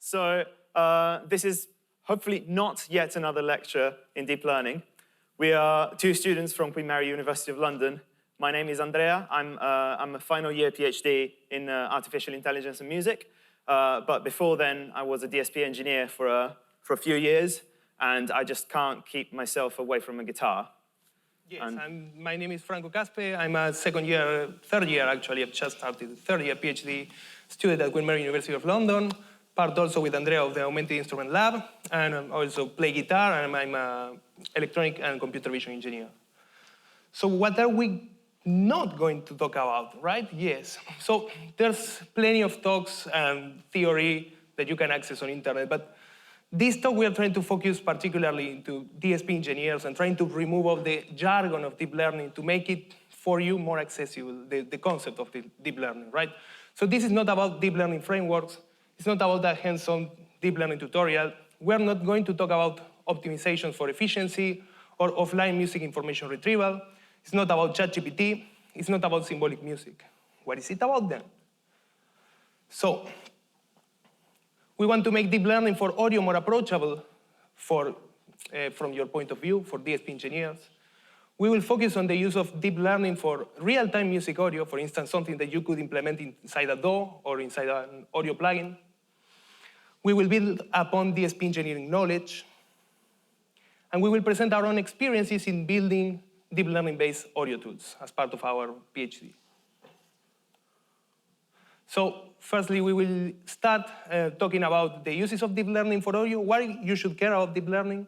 So this is hopefully not yet another lecture in deep learning. We are two students from Queen Mary University of London. My name is Andrea. I'm a final year PhD in artificial intelligence and music. But before then, I was a DSP engineer for a few years, and I just can't keep myself away from a guitar. Yes, my name is Franco Caspe. I'm a third year actually. I've just started third year PhD student at Queen Mary University of London. Part also with Andrea of the Augmented Instrument Lab, and I also play guitar, and I'm an electronic and computer vision engineer. So what are we not going to talk about, right? Yes. So there's plenty of talks and theory that you can access on internet, but this talk we are trying to focus particularly into DSP engineers and trying to remove all the jargon of deep learning to make it for you more accessible, the concept of deep learning, right? So this is not about deep learning frameworks. It's not about a hands-on deep learning tutorial. We're not going to talk about optimizations for efficiency or offline music information retrieval. It's not about ChatGPT. It's not about symbolic music. What is it about then? So we want to make deep learning for audio more approachable from your point of view, for DSP engineers. We will focus on the use of deep learning for real-time music audio, for instance, something that you could implement inside a DAW or inside an audio plugin. We will build upon DSP engineering knowledge, and we will present our own experiences in building deep learning-based audio tools as part of our PhD. So firstly, we will start talking about the uses of deep learning for audio, why you should care about deep learning,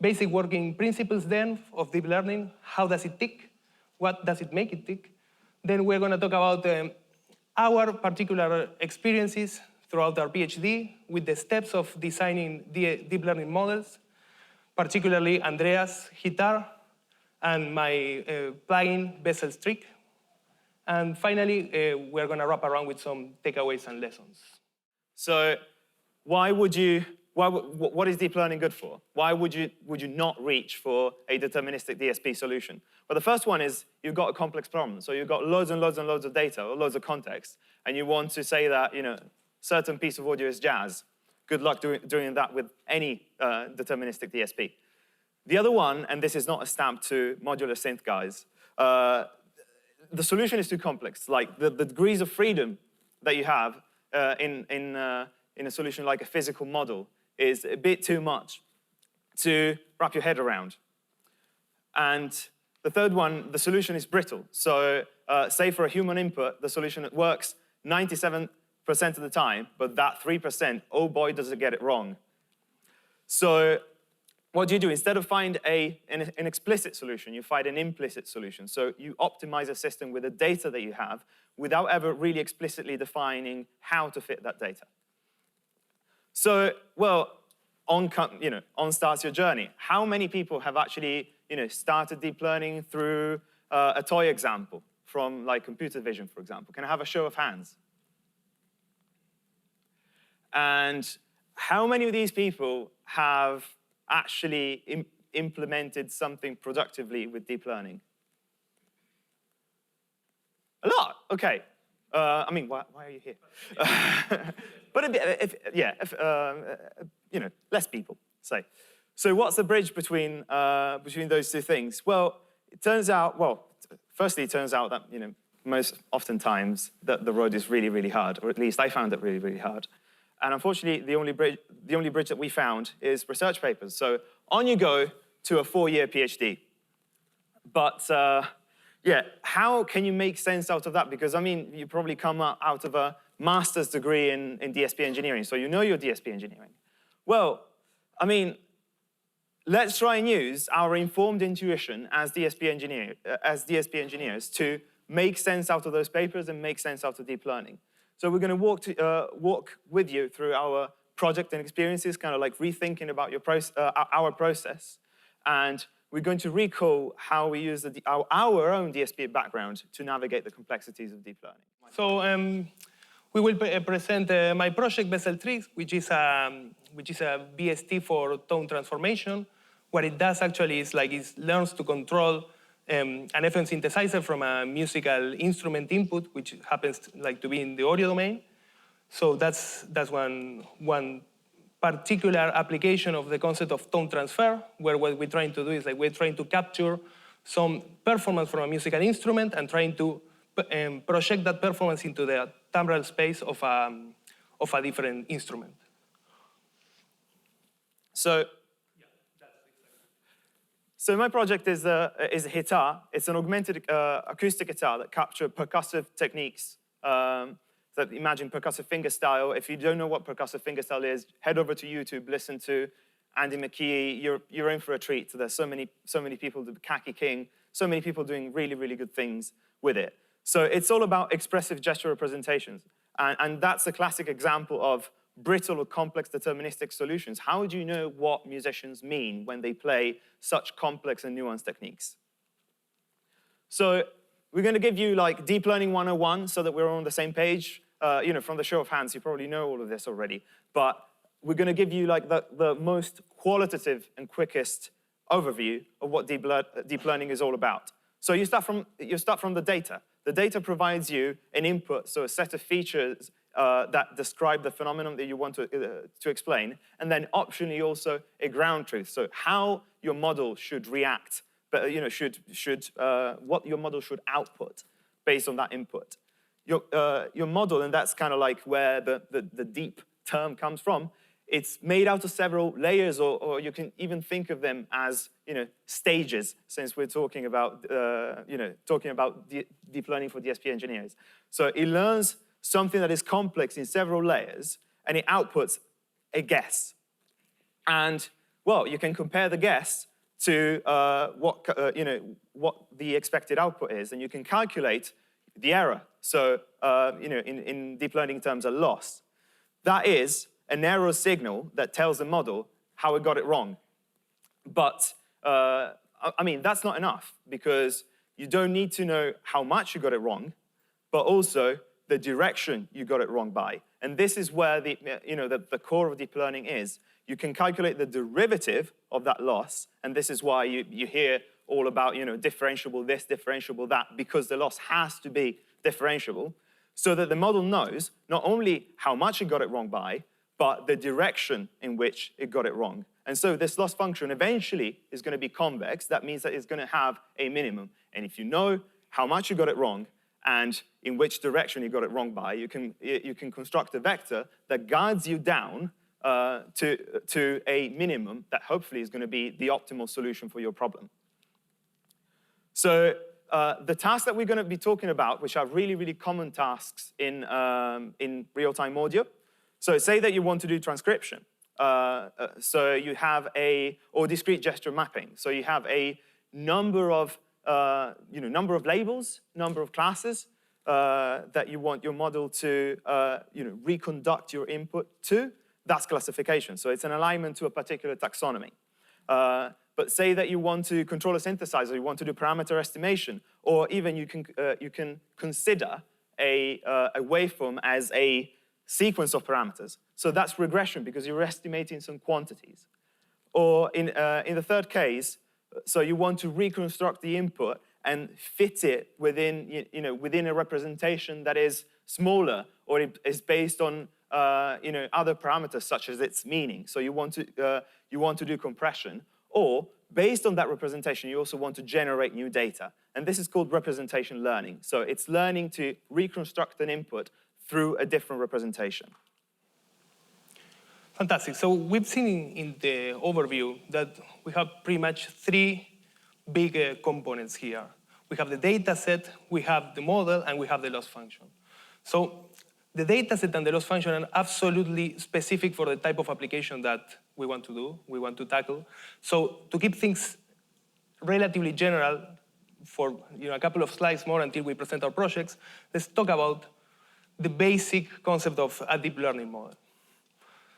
basic working principles then of deep learning, how does it tick, what does it make it tick. Then we're going to talk about our particular experiences throughout our PhD with the steps of designing deep learning models, particularly Andrea's HITar and my plugin Bessel trick. And finally, we're going to wrap around with some takeaways and lessons. So what is deep learning good for? Why would you not reach for a deterministic DSP solution? Well, the first one is you've got a complex problem. So you've got loads and loads and loads of data, or loads of context, and you want to say that, certain piece of audio is jazz. Good luck doing that with any deterministic DSP. The other one, and this is not a stamp to modular synth guys, the solution is too complex. Like the degrees of freedom that you have in a solution like a physical model is a bit too much to wrap your head around. And the third one, the solution is brittle. So say for a human input, the solution works 97% of the time, but that 3%, oh boy, does it get it wrong. So what do? Instead of find an explicit solution, you find an implicit solution. So you optimize a system with the data that you have without ever really explicitly defining how to fit that data. So, well, on starts your journey. How many people have actually started deep learning through a toy example from like computer vision, for example? Can I have a show of hands? And how many of these people have actually implemented something productively with deep learning? A lot, OK. I mean, why are you here? But less people, say. So what's the bridge between those two things? Well, it turns out, firstly, it turns out that most oftentimes the road is really, really hard, or at least I found it really, really hard. And unfortunately, the only bridge that we found is research papers. So on you go to a 4-year PhD. But how can you make sense out of that? Because, I mean, you probably come out of a master's degree in DSP engineering, so you know your DSP engineering. Well, I mean, let's try and use our informed intuition as DSP engineers to make sense out of those papers and make sense out of deep learning. So we're going to walk with you through our project and experiences, kind of like rethinking about our process. And we're going to recall how we use our own DSP background to navigate the complexities of deep learning. So we will present my project, Bessel Tricks, which is a BST for tone transformation. What it does actually is it learns to control an FM synthesizer from a musical instrument input, which happens to be in the audio domain. So that's one particular application of the concept of tone transfer, where what we're trying to do is like we're trying to capture some performance from a musical instrument and trying to project that performance into the timbral space of a different instrument. So my project is HITar. It's an augmented acoustic guitar that captures percussive techniques. That imagine percussive fingerstyle. If you don't know what percussive fingerstyle is, head over to YouTube, listen to Andy McKee. You're in for a treat. There's so many people, the Khaki King, so many people doing really, really good things with it. So it's all about expressive gesture representations. And that's a classic example of brittle or complex deterministic solutions. How do you know what musicians mean when they play such complex and nuanced techniques? So we're going to give you like Deep Learning 101 so that we're all on the same page. From the show of hands, you probably know all of this already. But we're going to give you like the most qualitative and quickest overview of what deep learning is all about. So you start from the data. The data provides you an input, so a set of features that describe the phenomenon that you want to explain, and then optionally also a ground truth. So how your model should react, but what your model should output based on that input. Your model, and that's kind of like where the deep term comes from, it's made out of several layers, or you can even think of them as stages, since we're talking about deep learning for DSP engineers. So it learns something that is complex in several layers, and it outputs a guess. And well, you can compare the guess to what the expected output is, and you can calculate the error. So in deep learning terms, a loss. That is an error signal that tells the model how it got it wrong. But I mean, that's not enough, because you don't need to know how much you got it wrong, but also the direction you got it wrong by. And this is where the core of deep learning is. You can calculate the derivative of that loss, and this is why you hear all about differentiable this, differentiable that, because the loss has to be differentiable, so that the model knows not only how much it got it wrong by, but the direction in which it got it wrong. And so this loss function eventually is going to be convex. That means that it's going to have a minimum. And if you know how much you got it wrong and in which direction you got it wrong by, you can construct a vector that guides you down to a minimum that hopefully is going to be the optimal solution for your problem. So the tasks that we're going to be talking about, which are really, really common tasks in real-time audio. So say that you want to do transcription. So you have or discrete gesture mapping. So you have a number of labels, number of classes that you want your model to reconduct your input to. That's classification. So it's an alignment to a particular taxonomy. But say that you want to control a synthesizer, you want to do parameter estimation, or even you can consider a waveform as a sequence of parameters. So that's regression, because you're estimating some quantities. Or in the third case, so you want to reconstruct the input and fit it within a representation that is smaller, or it is based on other parameters such as its meaning. So you want to do compression. Or, based on that representation, you also want to generate new data. And this is called representation learning. So it's learning to reconstruct an input through a different representation. Fantastic. So we've seen in the overview that we have pretty much three big components here. We have the data set, we have the model, and we have the loss function. So the data set and the loss function are absolutely specific for the type of application that we want to do, we want to tackle. So to keep things relatively general for a couple of slides more until we present our projects, let's talk about the basic concept of a deep learning model.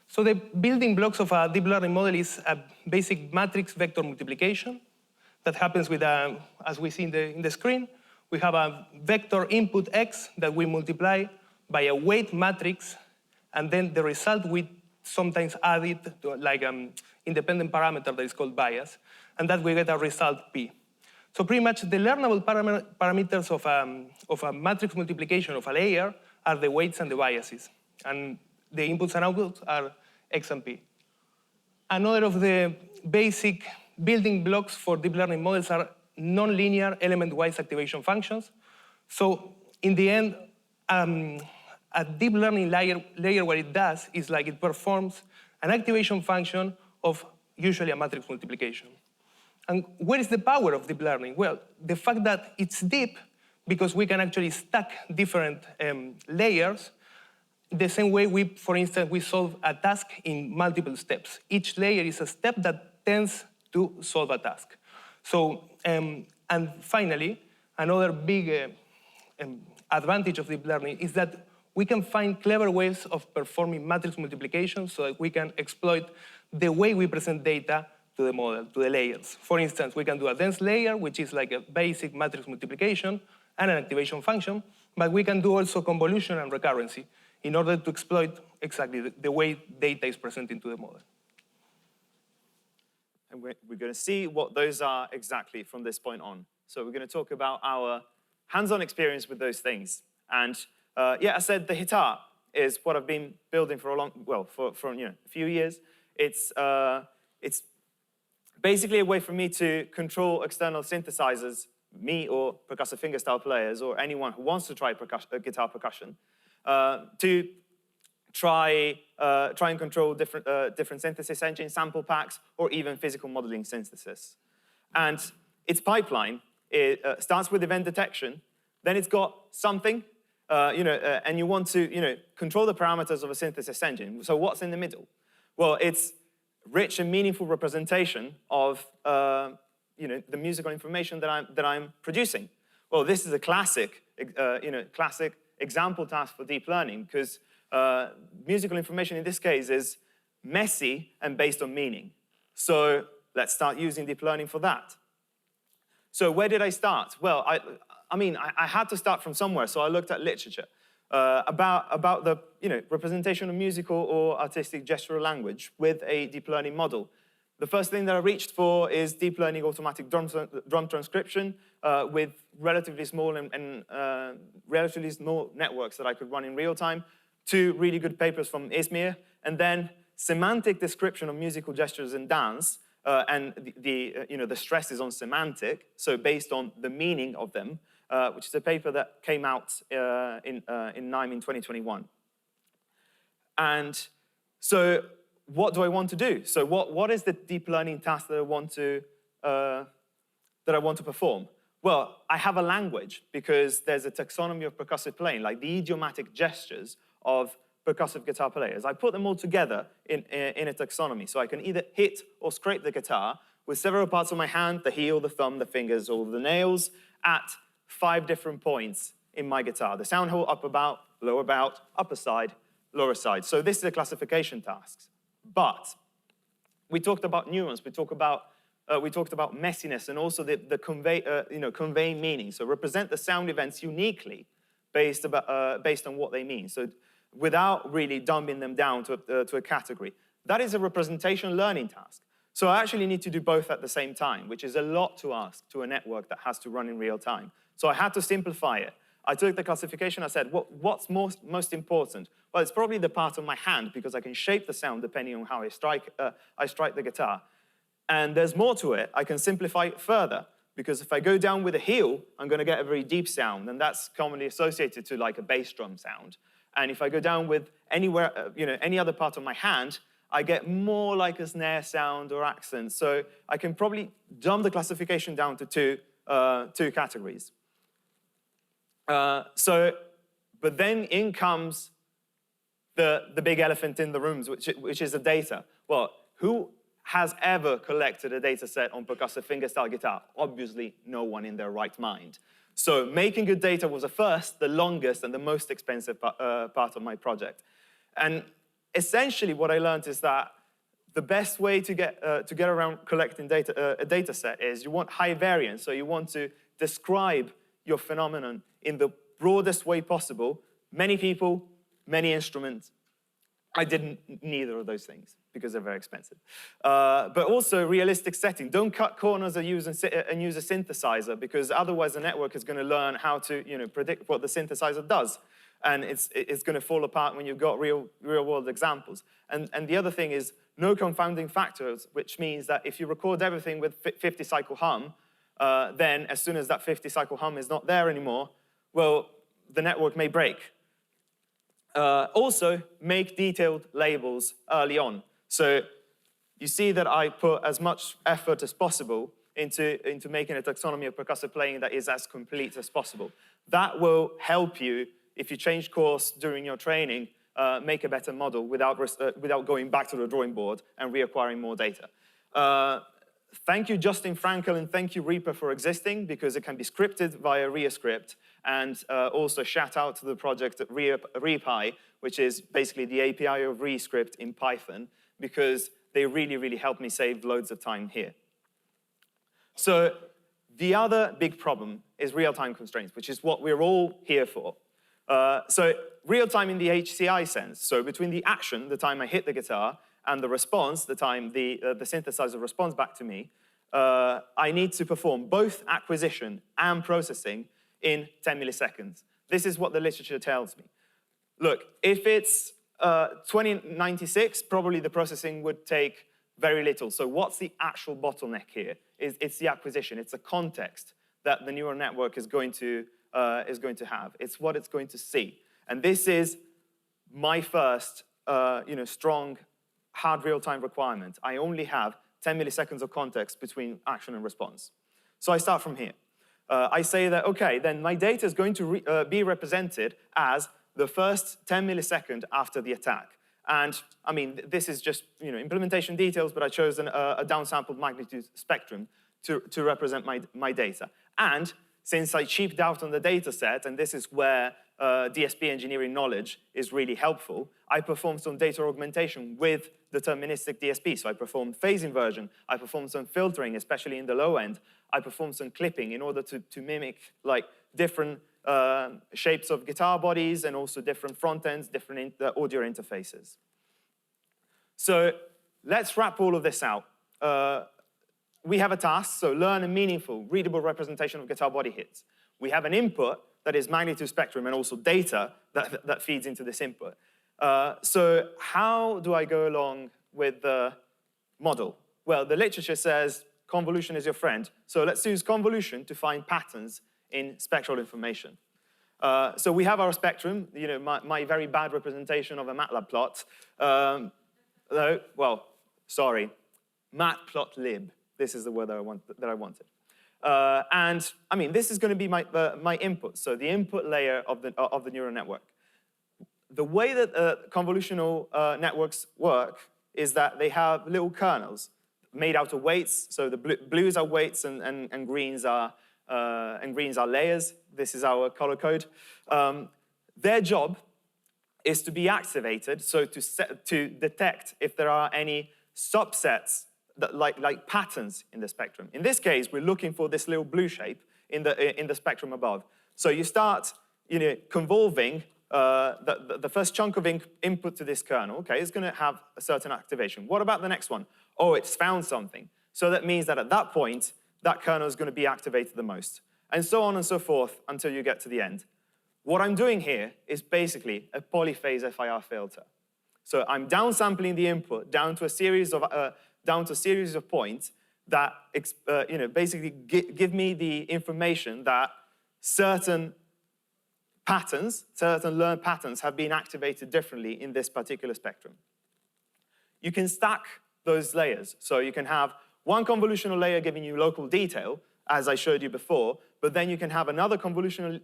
So the building blocks of a deep learning model is a basic matrix vector multiplication that happens with, as we see in the screen, we have a vector input x that we multiply by a weight matrix, and then the result we sometimes add it to like an independent parameter that is called bias, and that we get a result p. So pretty much the learnable parameters of a matrix multiplication of a layer are the weights and the biases. And the inputs and outputs are x and p. another of the basic building blocks for deep learning models are nonlinear element-wise activation functions. So in the end, a deep learning layer, what it does is like it performs an activation function of usually a matrix multiplication. And where is the power of deep learning? Well, the fact that it's deep because we can actually stack different layers the same way for instance, we solve a task in multiple steps. Each layer is a step that tends to solve a task. So, and finally, another big advantage of deep learning is that we can find clever ways of performing matrix multiplication so that we can exploit the way we present data to the model, to the layers. For instance, we can do a dense layer, which is like a basic matrix multiplication and an activation function, but we can do also convolution and recurrency in order to exploit exactly the way data is presented to the model. And we're going to see what those are exactly from this point on. So we're going to talk about our hands-on experience with those things. And yeah, I said the HITar is what I've been building for a long, well, for a few years. It's basically a way for me to control external synthesizers, me or percussive fingerstyle players, or anyone who wants to try guitar percussion, to try and control different synthesis engines, sample packs, or even physical modeling synthesis. And its pipeline starts with event detection. Then it's got something, and you want to control the parameters of a synthesis engine. So what's in the middle? Well, it's rich and meaningful representation of the musical information that I'm producing. Well, this is a classic, classic example task for deep learning because musical information in this case is messy and based on meaning. So let's start using deep learning for that. So where did I start? Well, I had to start from somewhere, so I looked at literature about the representation of musical or artistic gestural language with a deep learning model. The first thing that I reached for is deep learning automatic drum transcription with relatively small and relatively small networks that I could run in real time. 2 really good papers from Izmir, and then semantic description of musical gestures and dance, and the stress is on semantic, so based on the meaning of them, which is a paper that came out in NIME in 2021. And so what do I want to do? So what is the deep learning task that I want to perform? Well, I have a language because there's a taxonomy of percussive playing, like the idiomatic gestures of percussive guitar players. I put them all together in a taxonomy, so I can either hit or scrape the guitar with several parts of my hand, the heel, the thumb, the fingers, all the nails, at 5 different points in my guitar. The sound hole, up about, low about, upper side, lower side. So this is a classification task. But we talked about nuance, we talked about messiness, and also the conveying meaning. So represent the sound events uniquely based on what they mean. So without really dumbing them down to a category. That is a representation learning task. So I actually need to do both at the same time, which is a lot to ask to a network that has to run in real time. So I had to simplify it. I took the classification, I said, what's most important? Well, it's probably the part of my hand because I can shape the sound depending on how I strike the guitar. And there's more to it. I can simplify it further because if I go down with a heel, I'm going to get a very deep sound, and that's commonly associated to like a bass drum sound. And if I go down with any other part of my hand, I get more like a snare sound or accent. So I can probably dumb the classification down to two categories. But then in comes the big elephant in the room, which is the data. Well, who has ever collected a data set on percussive fingerstyle guitar? Obviously, no one in their right mind. So making good data was the first, the longest, and the most expensive part of my project. And essentially, what I learned is that the best way to get around collecting a data set is you want high variance. So you want to describe your phenomenon in the broadest way possible. Many people, many instruments. I did neither of those things because they're very expensive. But also realistic setting. Don't cut corners and use a synthesizer because otherwise the network is going to learn how to predict what the synthesizer does. And it's going to fall apart when you've got real-world examples. And the other thing is no confounding factors, which means that if you record everything with 50-cycle hum, then as soon as that 50-cycle hum is not there anymore, well, the network may break. Also, make detailed labels early on. So you see that I put as much effort as possible into making a taxonomy of percussive playing that is as complete as possible. That will help you, if you change course during your training, make a better model without going back to the drawing board and reacquiring more data. Thank you, Justin Frankel, and thank you, Reaper, for existing, because it can be scripted via ReaScript. And also shout out to the project at ReaPy, which is basically the API of ReaScript in Python, because they really, really helped me save loads of time here. So the other big problem is real-time constraints, which is what we're all here for. So real-time in the HCI sense, so between the action, the time I hit the guitar, and the response, the time the synthesizer responds back to me, I need to perform both acquisition and processing in 10 milliseconds. This is what the literature tells me. Look, if it's 2096, probably the processing would take very little. So what's the actual bottleneck here? It's the acquisition. It's the context that the neural network is going to have. It's what it's going to see. And this is my first strong, hard real-time requirement. I only have 10 milliseconds of context between action and response. So I start from here. I say that, OK, then my data is going to be represented as the first 10 milliseconds after the attack. And I mean, this is just implementation details, but I chose a downsampled magnitude spectrum to represent my data. And since I cheaped out on the data set, and this is where DSP engineering knowledge is really helpful, I performed some data augmentation with deterministic DSP. So I performed phase inversion. I performed some filtering, especially in the low end. I performed some clipping in order to mimic different shapes of guitar bodies and also different front ends, different audio interfaces. So let's wrap all of this out. We have a task, so learn a meaningful, readable representation of guitar body hits. We have an input that is magnitude spectrum and also data that feeds into this input. So how do I go along with the model? Well, the literature says convolution is your friend. So let's use convolution to find patterns in spectral information. So we have our spectrum, my very bad representation of a MATLAB plot. Well, sorry, matplotlib. This is the word that I wanted. And I mean, this is going to be my input, so the input layer of the neural network. The way that convolutional networks work is that they have little kernels made out of weights. So the blues are weights and greens are layers. This is our color code. Their job is to be activated, so to detect if there are any subsets that like patterns in the spectrum. In this case, we're looking for this little blue shape in the spectrum above. So you start convolving the first chunk of input to this kernel. Okay, it's going to have a certain activation. What about the next one? Oh, it's found something. So that means that at that point, that kernel is going to be activated the most. And so on and so forth until you get to the end. What I'm doing here is basically a polyphase FIR filter. So I'm downsampling the input down to a series of points that basically give me the information that certain patterns, certain learned patterns have been activated differently in this particular spectrum. You can stack those layers. So you can have one convolutional layer giving you local detail, as I showed you before, but then you can have another convolutional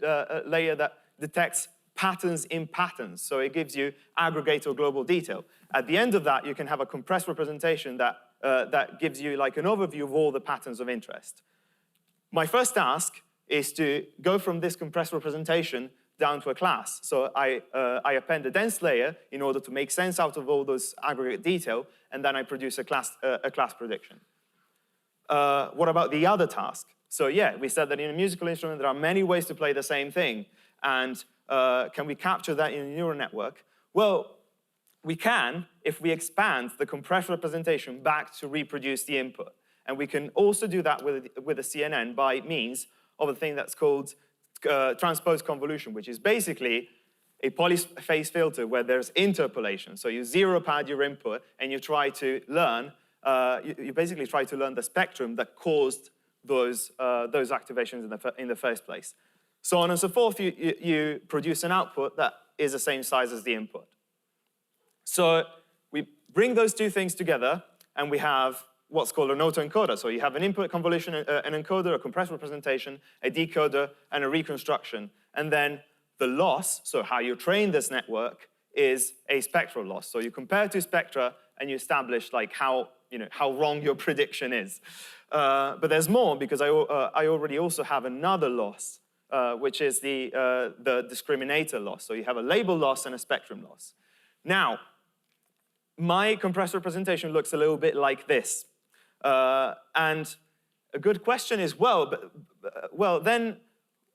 layer that detects patterns in patterns. So it gives you aggregate or global detail. At the end of that, you can have a compressed representation that gives you like an overview of all the patterns of interest. My first task is to go from this compressed representation down to a class. So I append a dense layer in order to make sense out of all those aggregate detail, and then I produce a class prediction. What about the other task? So yeah, we said that in a musical instrument, there are many ways to play the same thing. And can we capture that in a neural network? Well, we can if we expand the compressed representation back to reproduce the input. And we can also do that with a CNN by means of a thing that's called transposed convolution, which is basically a polyphase filter where there's interpolation. So you zero pad your input and you try to learn, you basically try to learn the spectrum that caused those activations in the first place. So on and so forth, you produce an output that is the same size as the input. So we bring those two things together, and we have what's called an autoencoder. So you have an input convolution, an encoder, a compressed representation, a decoder, and a reconstruction. And then the loss, so how you train this network, is a spectral loss. So you compare two spectra, and you establish like how wrong your prediction is. But there's more, because I already also have another loss, which is the discriminator loss. So you have a label loss and a spectrum loss. Now, my compressed representation looks a little bit like this. And a good question is, well, then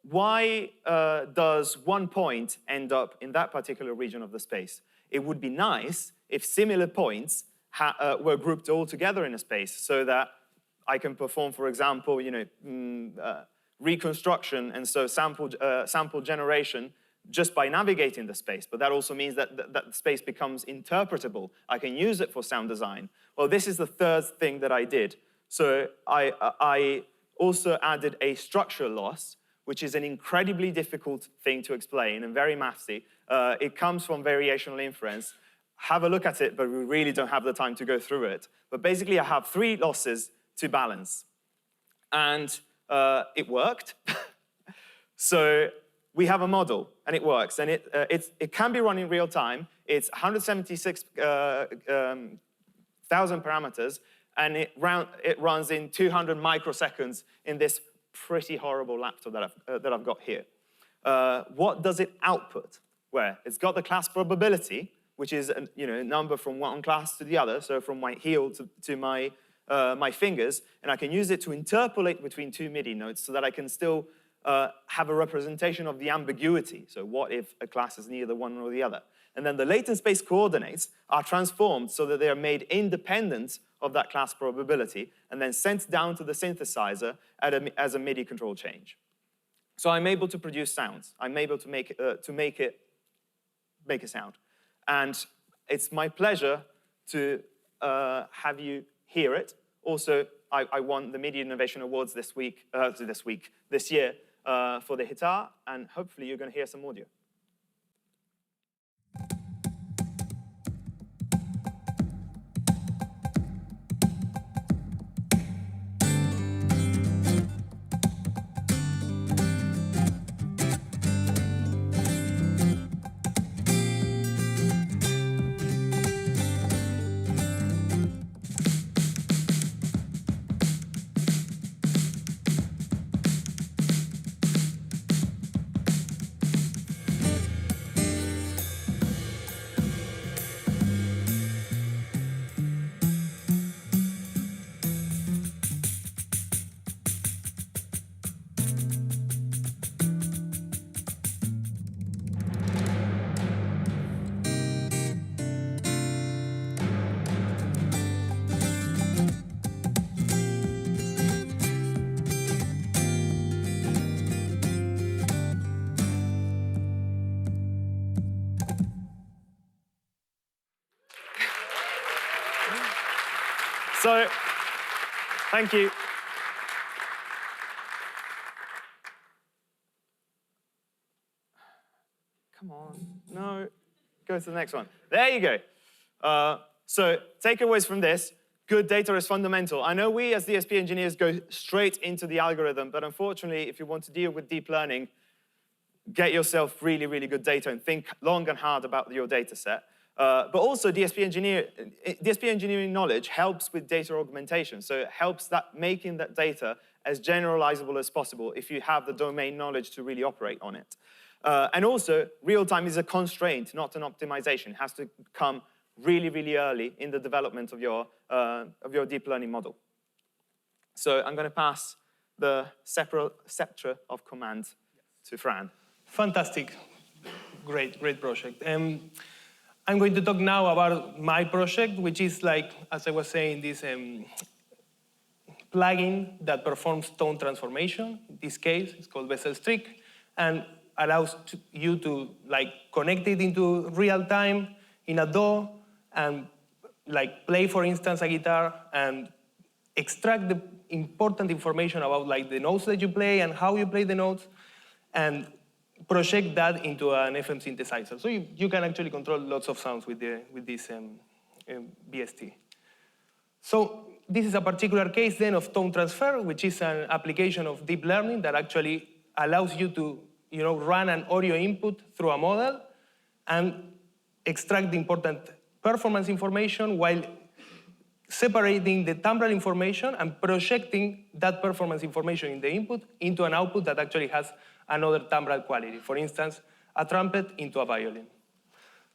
why does one point end up in that particular region of the space? It would be nice if similar points were grouped all together in a space so that I can perform, for example, reconstruction and so sample generation just by navigating the space. But that also means that the space becomes interpretable. I can use it for sound design. Well, this is the third thing that I did. So I also added a structure loss, which is an incredibly difficult thing to explain and very mathsy. It comes from variational inference. Have a look at it, but we really don't have the time to go through it. But basically, I have 3 losses to balance. And it worked. So we have a model, and it works. And it can be run in real time. It's 176,000 parameters, and it runs in 200 microseconds in this pretty horrible laptop that I've got here. What does it output? Well, it's got the class probability, which is a number from one class to the other, so from my heel to my fingers, and I can use it to interpolate between 2 MIDI notes so that I can still have a representation of the ambiguity. So what if a class is neither one or the other? And then the latent space coordinates are transformed so that they are made independent of that class probability and then sent down to the synthesizer as a MIDI control change. So I'm able to produce sounds. I'm able to make a sound. And it's my pleasure to have you hear it. Also, I won the Media Innovation Awards this year for the HITar, and hopefully you're going to hear some audio. So, thank you. Come on, no. Go to the next one. There you go. So, takeaways from this. Good data is fundamental. I know we as DSP engineers go straight into the algorithm, but unfortunately, if you want to deal with deep learning, get yourself really, really good data and think long and hard about your data set. But also, DSP engineering knowledge helps with data augmentation. So it helps making that data as generalizable as possible if you have the domain knowledge to really operate on it. And also, real-time is a constraint, not an optimization. It has to come really, really early in the development of your deep learning model. So I'm going to pass the scepter of command to Fran. Fantastic. Great project. I'm going to talk now about my project, which is like, as I was saying, this plugin that performs tone transformation. In this case, it's called Bessel Trick. And allows you to connect it into real time in a DAW and play, for instance, a guitar and extract the important information about the notes that you play and how you play the notes, and project that into an FM synthesizer. So you can actually control lots of sounds with this VST. So this is a particular case then of tone transfer, which is an application of deep learning that actually allows you to run an audio input through a model and extract the important performance information while separating the timbral information and projecting that performance information in the input into an output that actually has another timbral quality. For instance, a trumpet into a violin.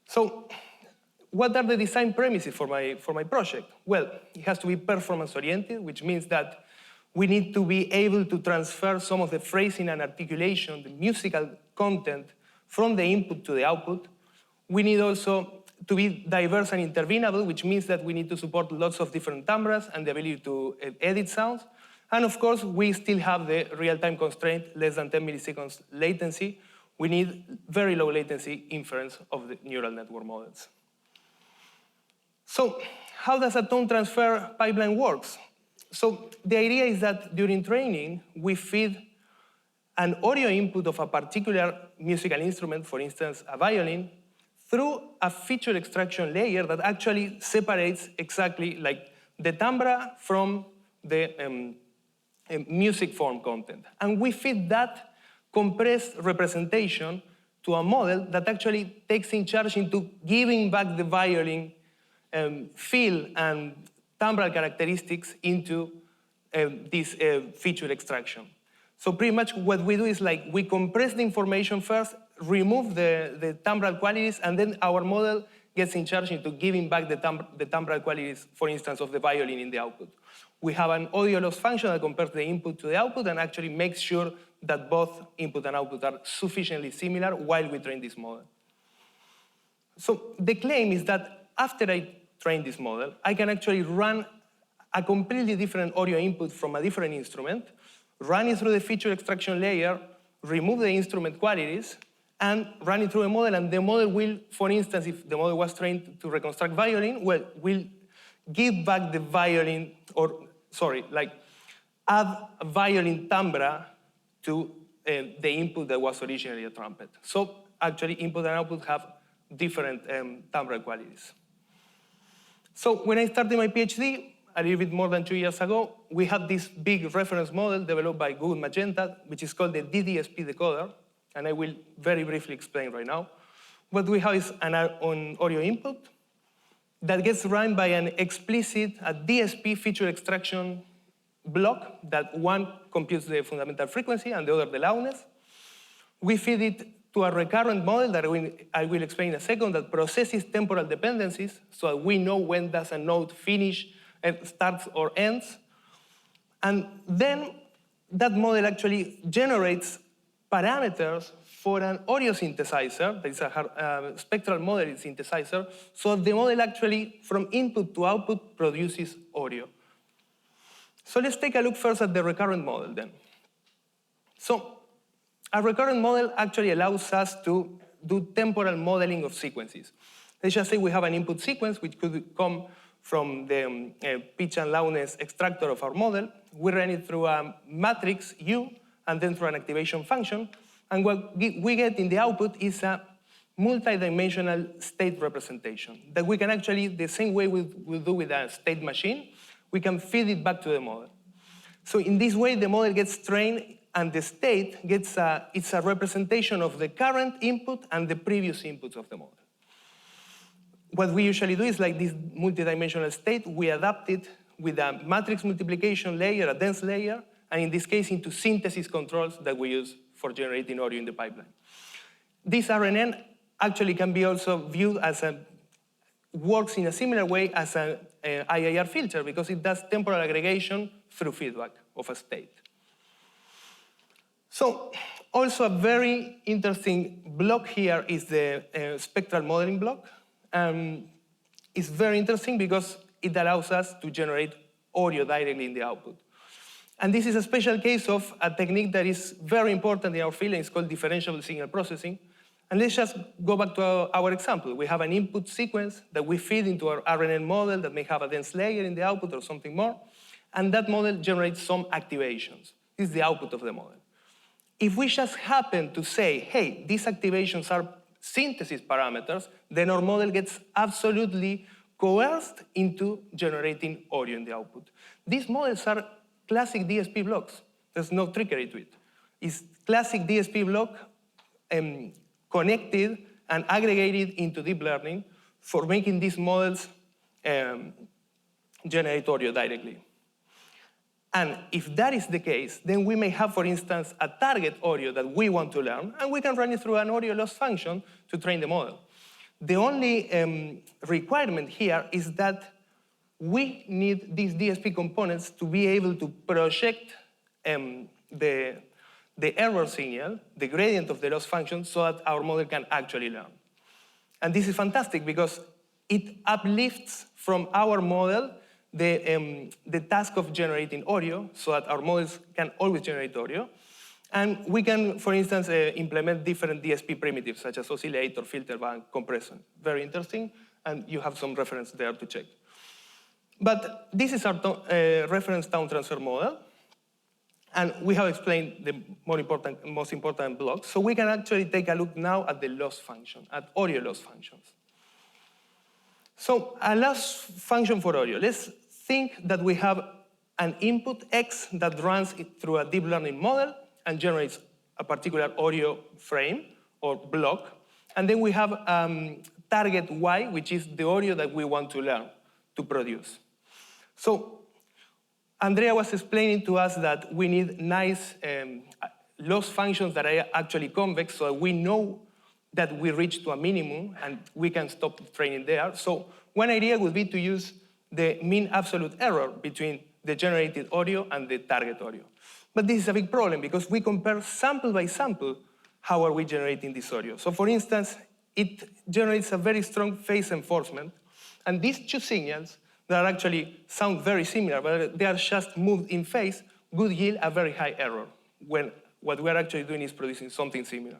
So what are the design premises for my project? Well, it has to be performance-oriented, which means that we need to be able to transfer some of the phrasing and articulation, the musical content, from the input to the output. We need also to be diverse and intervenable, which means that we need to support lots of different timbres and the ability to edit sounds. And of course, we still have the real-time constraint, less than 10 milliseconds latency. We need very low latency inference of the neural network models. So how does a tone transfer pipeline works? So the idea is that during training, we feed an audio input of a particular musical instrument, for instance, a violin, through a feature extraction layer that actually separates exactly the timbre from the music form content. And we feed that compressed representation to a model that actually takes in charge into giving back the violin feel and timbral characteristics into this feature extraction. So pretty much what we do is we compress the information first, remove the timbral qualities, and then our model gets in charge into giving back the timbral qualities, for instance, of the violin in the output. We have an audio loss function that compares the input to the output and actually makes sure that both input and output are sufficiently similar while we train this model. So the claim is that after I train this model, I can actually run a completely different audio input from a different instrument, run it through the feature extraction layer, remove the instrument qualities, and run it through a model, and the model will, for instance, if the model was trained to reconstruct violin, well, will give back the violin, add a violin timbre to the input that was originally a trumpet. So actually, input and output have different timbral qualities. So when I started my PhD, a little bit more than 2 years ago, we had this big reference model developed by Google Magenta, which is called the DSP decoder, and I will very briefly explain right now. What we have is an audio input that gets run by an explicit DSP feature extraction block that one computes the fundamental frequency and the other the loudness. We feed it to a recurrent model that I will explain in a second that processes temporal dependencies so that we know when does a note finish, starts or ends. And then that model actually generates parameters for an audio synthesizer, that is a spectral modeling synthesizer, so the model actually, from input to output, produces audio. So let's take a look first at the recurrent model then. So a recurrent model actually allows us to do temporal modeling of sequences. Let's just say we have an input sequence, which could come from the pitch and loudness extractor of our model. We run it through a matrix U, and then through an activation function. And what we get in the output is a multi-dimensional state representation that we can actually, the same way we do with a state machine, we can feed it back to the model. So in this way, the model gets trained, and the state gets it's a representation of the current input and the previous inputs of the model. What we usually do is this multi-dimensional state, we adapt it with a matrix multiplication layer, a dense layer, and in this case, into synthesis controls that we use for generating audio in the pipeline. This RNN actually can be also viewed as works in a similar way as an HITar filter because it does temporal aggregation through feedback of a state. So also a very interesting block here is the spectral modeling block. It's very interesting because it allows us to generate audio directly in the output. And this is a special case of a technique that is very important in our field, and it's called differentiable signal processing. And let's just go back to our example. We have an input sequence that we feed into our RNN model that may have a dense layer in the output or something more, and that model generates some activations. This is the output of the model. If we just happen to say, hey, these activations are synthesis parameters, then our model gets absolutely coerced into generating audio in the output. These models are classic DSP blocks. There's no trickery to it. It's classic DSP block connected and aggregated into deep learning for making these models generate audio directly. And if that is the case, then we may have, for instance, a target audio that we want to learn, and we can run it through an audio loss function to train the model. The only requirement here is that we need these DSP components to be able to project the error signal, the gradient of the loss function, so that our model can actually learn. And this is fantastic because it uplifts from our model the task of generating audio so that our models can always generate audio. And we can, for instance, implement different DSP primitives, such as oscillator, filter bank, compression. Very interesting, and you have some reference there to check. But this is our reference tone transfer model, and we have explained the most important blocks. So we can actually take a look now at the loss function, at audio loss functions. So a loss function for audio. Let's think that we have an input X that runs it through a deep learning model and generates a particular audio frame or block. And then we have target Y, which is the audio that we want to learn, to produce. So Andrea was explaining to us that we need nice loss functions that are actually convex so that we know that we reach to a minimum and we can stop the training there. So one idea would be to use the mean absolute error between the generated audio and the target audio. But this is a big problem because we compare sample by sample how are we generating this audio. So for instance, it generates a very strong phase enforcement, and these two signals that actually sound very similar, but they are just moved in phase, would yield a very high error when what we're actually doing is producing something similar.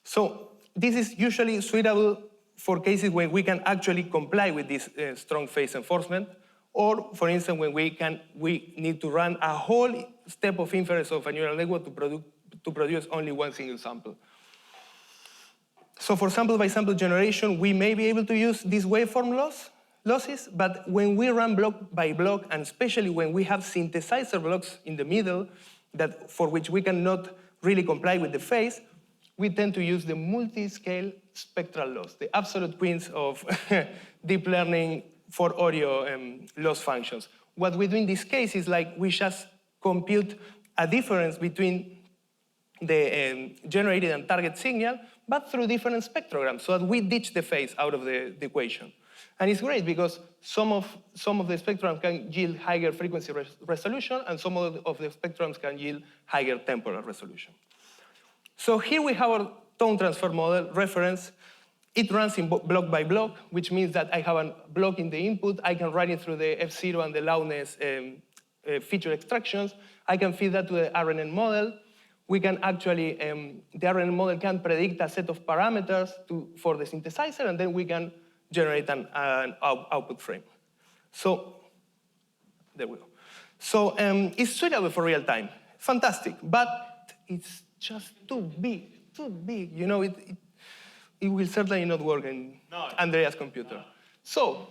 So this is usually suitable for cases when we can actually comply with this strong phase enforcement, or for instance, when we need to run a whole step of inference of a neural network to produce only one single sample. So for sample-by-sample generation, we may be able to use these waveform losses, but when we run block by block, and especially when we have synthesizer blocks in the middle, for which we cannot really comply with the phase, we tend to use the multi-scale spectral loss, the absolute queens of deep learning for audio loss functions. What we do in this case is like we just compute a difference between the generated and target signal, but through different spectrograms, so that we ditch the phase out of the equation. And it's great because some of the spectrums can yield higher frequency resolution, and some of the spectrums can yield higher temporal resolution. So here we have our tone transfer model reference. It runs in block by block, which means that I have a block in the input. I can run it through the F0 and the loudness feature extractions. I can feed that to the RNN model. We can actually, the RNN model can predict a set of parameters for the synthesizer, and then we can generate an output frame. So, there we go. So it's suitable for real time. Fantastic, but it's just too big, too big. You know, it will certainly not work in Andrea's computer. No. So,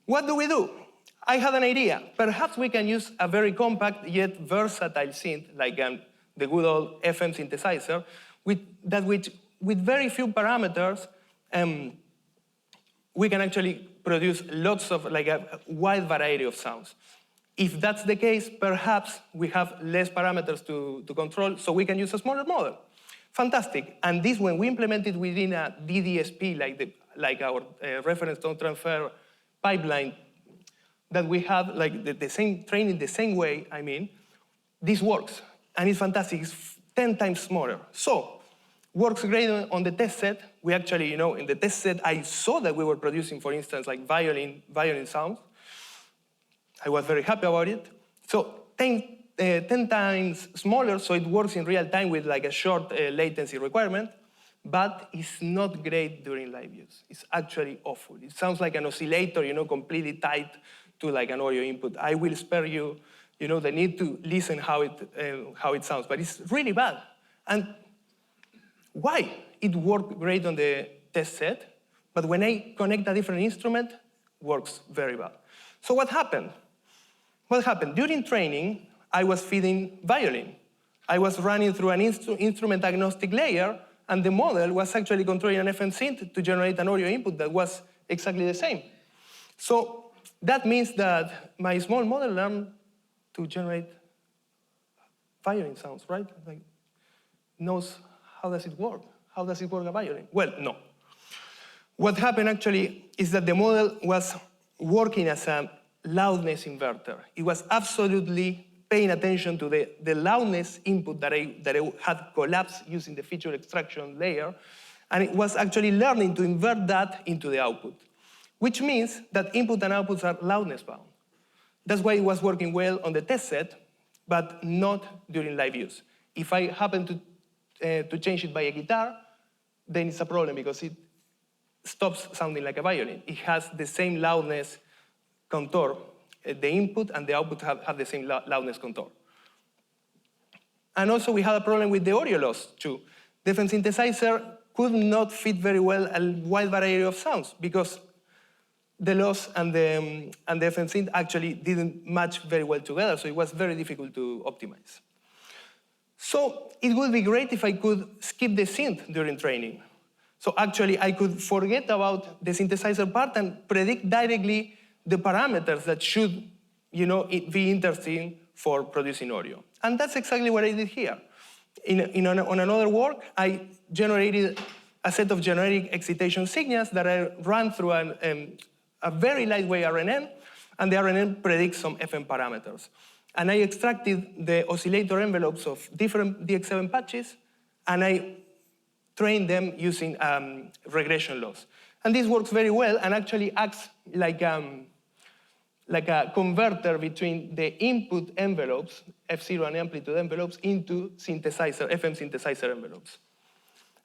what do? I had an idea. Perhaps we can use a very compact yet versatile synth, like the good old FM synthesizer, with very few parameters, we can actually produce lots of, like a wide variety of sounds. If that's the case, perhaps we have less parameters to control, so we can use a smaller model. Fantastic. And this, when we implement it within a DDSP, like our reference tone transfer pipeline, that we have like the same training the same way, I mean, this works. And it's fantastic. It's 10 times smaller. So, works great on the test set. We actually, in the test set, I saw that we were producing, for instance, like violin sounds. I was very happy about it. So 10 10 times smaller, so it works in real time with like a short latency latency but it's not great during live use. It's actually awful. It sounds like an oscillator, completely tied to like an audio input. I will spare you, the need to listen how it sounds, but it's really bad. And why? It worked great on the test set, but when I connect a different instrument, works very bad. So what happened? What happened? During training, I was feeding violin. I was running through an instrument agnostic layer, and the model was actually controlling an FM synth to generate an audio input that was exactly the same. So that means that my small model learned to generate violin sounds, right? Like, knows how does it work? How does it work a violin? Well, no. What happened actually is that the model was working as a loudness inverter. It was absolutely paying attention to the loudness input that I had collapsed using the feature extraction layer, and it was actually learning to invert that into the output, which means that input and outputs are loudness bound. That's why it was working well on the test set, but not during live use. If I happen to change it by a guitar, then it's a problem because it stops sounding like a violin. It has the same loudness contour. The input and the output have the same loudness contour. And also we had a problem with the audio loss too. The FM synthesizer could not fit very well a wide variety of sounds because the loss and the FM synth actually didn't match very well together, so it was very difficult to optimize. So it would be great if I could skip the synth during training. So actually I could forget about the synthesizer part and predict directly the parameters that should be interesting for producing audio. And that's exactly what I did here. On another work, I generated a set of generic excitation signals that I ran through a very lightweight RNN, and the RNN predicts some FM parameters. And I extracted the oscillator envelopes of different DX7 patches, and I trained them using regression loss. And this works very well and actually acts like a converter between the input envelopes, F0 and amplitude envelopes, into FM synthesizer envelopes.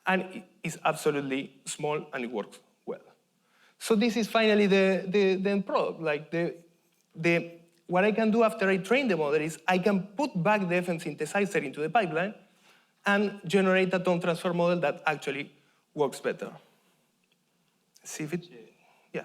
And it's absolutely small and it works well. So this is finally the end product. Like what I can do after I train the model is I can put back the FM synthesizer into the pipeline and generate a tone transfer model that actually works better. See if it, yeah.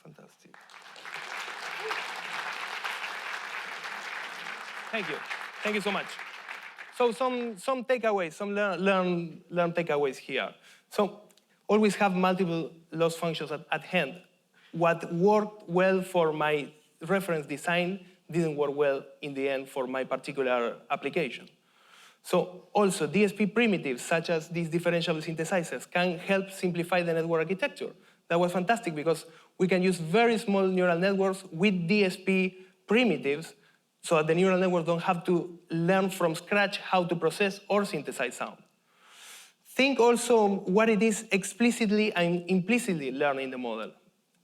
Fantastic. Thank you. Thank you so much. So some takeaways, some learn takeaways here. So always have multiple loss functions at hand. What worked well for my reference design didn't work well in the end for my particular application. So also DSP primitives, such as these differentiable synthesizers, can help simplify the network architecture. That was fantastic because we can use very small neural networks with DSP primitives so that the neural networks don't have to learn from scratch how to process or synthesize sound. Think also what it is explicitly and implicitly learning the model.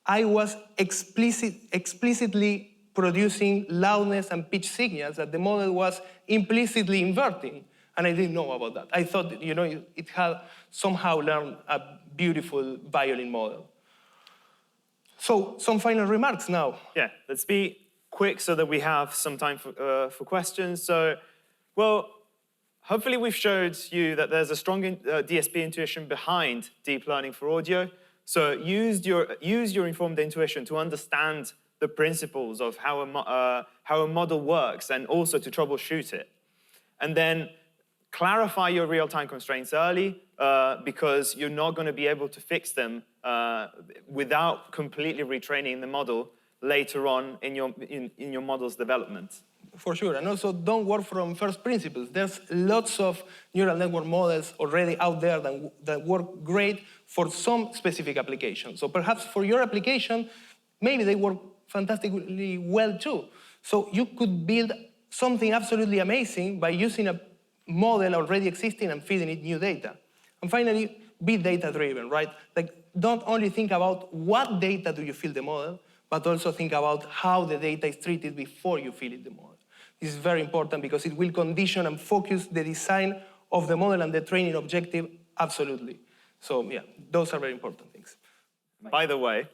I was explicitly producing loudness and pitch signals that the model was implicitly inverting, and I didn't know about that. I thought, it had somehow learned a beautiful violin model. So some final remarks now. Yeah, let's be quick so that we have some time for questions. So, well, hopefully we've showed you that there's a strong DSP intuition behind deep learning for audio. So use your informed intuition to understand the principles of how a model works and also to troubleshoot it. And then clarify your real-time constraints early because you're not going to be able to fix them without completely retraining the model later on in your model's development. For sure, and also don't work from first principles. There's lots of neural network models already out there that work great for some specific application. So perhaps for your application, maybe they work fantastically well too. So you could build something absolutely amazing by using a model already existing and feeding it new data. And finally, be data-driven, right? Like, don't only think about what data do you feed the model, but also think about how the data is treated before you feed it the model. This is very important because it will condition and focus the design of the model and the training objective absolutely. So yeah, those are very important things. By the way,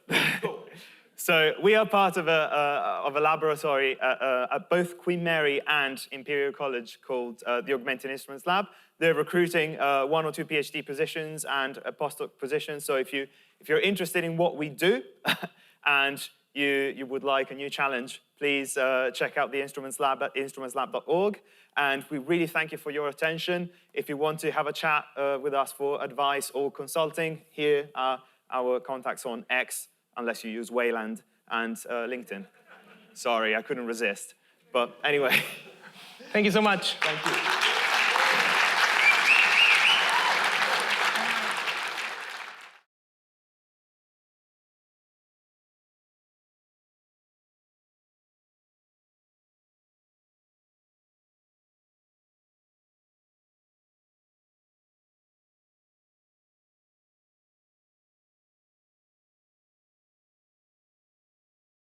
so we are part of a laboratory at both Queen Mary and Imperial College called the Augmented Instruments Lab. They're recruiting 1 or 2 PhD positions and a postdoc position. So if you're interested in what we do and you would like a new challenge, please check out the Instruments Lab at instrumentslab.org. And we really thank you for your attention. If you want to have a chat with us for advice or consulting, here are our contacts on X, unless you use Wayland, and LinkedIn. Sorry, I couldn't resist. But anyway. Thank you so much. Thank you.